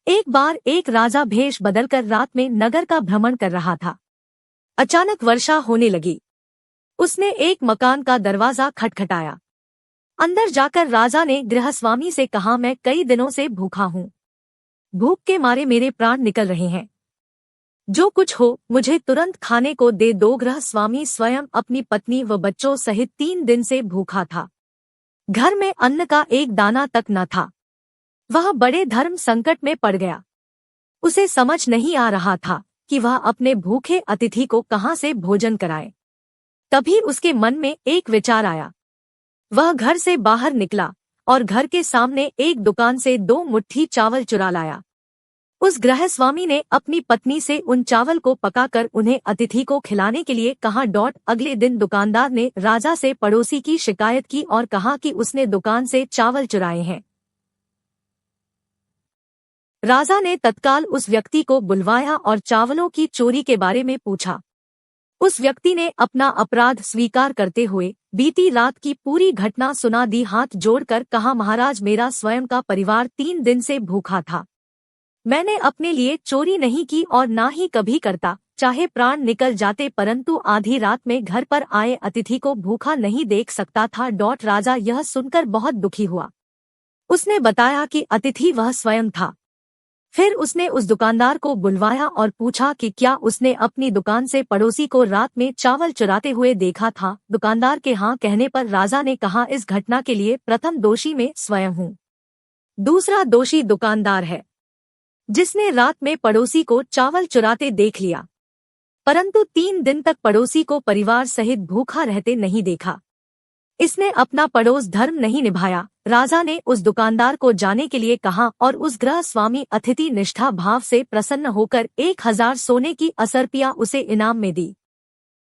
एक बार एक राजा भेष बदलकर रात में नगर का भ्रमण कर रहा था। अचानक वर्षा होने लगी। उसने एक मकान का दरवाजा खटखटाया। अंदर जाकर राजा ने गृहस्वामी से कहा, मैं कई दिनों से भूखा हूँ। भूख के मारे मेरे प्राण निकल रहे हैं। जो कुछ हो मुझे तुरंत खाने को दे दो। गृहस्वामी स्वयं अपनी पत्नी व बच्चों सहित 3 दिन से भूखा था। घर में अन्न का एक दाना तक न था। वह बड़े धर्म संकट में पड़ गया। उसे समझ नहीं आ रहा था कि वह अपने भूखे अतिथि को कहां से भोजन कराए। तभी उसके मन में एक विचार आया। वह घर से बाहर निकला और घर के सामने एक दुकान से 2 मुट्ठी चावल चुरा लाया। उस गृहस्वामी ने अपनी पत्नी से उन चावल को पकाकर उन्हें अतिथि को खिलाने के लिए कहा। अगले दिन दुकानदार ने राजा से पड़ोसी की शिकायत की और कहा कि उसने दुकान से चावल चुराए हैं। राजा ने तत्काल उस व्यक्ति को बुलवाया और चावलों की चोरी के बारे में पूछा। उस व्यक्ति ने अपना अपराध स्वीकार करते हुए बीती रात की पूरी घटना सुना दी। हाथ जोड़कर कहा, महाराज, मेरा स्वयं का परिवार 3 दिन से भूखा था। मैंने अपने लिए चोरी नहीं की और ना ही कभी करता, चाहे प्राण निकल जाते, परंतु आधी रात में घर पर आए अतिथि को भूखा नहीं देख सकता था। राजा यह सुनकर बहुत दुखी हुआ। उसने बताया कि अतिथि वह स्वयं था। फिर उसने उस दुकानदार को बुलवाया और पूछा कि क्या उसने अपनी दुकान से पड़ोसी को रात में चावल चुराते हुए देखा था। दुकानदार के हाँ कहने पर राजा ने कहा, इस घटना के लिए प्रथम दोषी मैं स्वयं हूँ। दूसरा दोषी दुकानदार है, जिसने रात में पड़ोसी को चावल चुराते देख लिया, परंतु 3 दिन तक पड़ोसी को परिवार सहित भूखा रहते नहीं देखा। इसने अपना पड़ोस धर्म नहीं निभाया। राजा ने उस दुकानदार को जाने के लिए कहा और उस गृहस्वामी अतिथि निष्ठा भाव से प्रसन्न होकर 1000 सोने की असरपियां उसे इनाम में दी।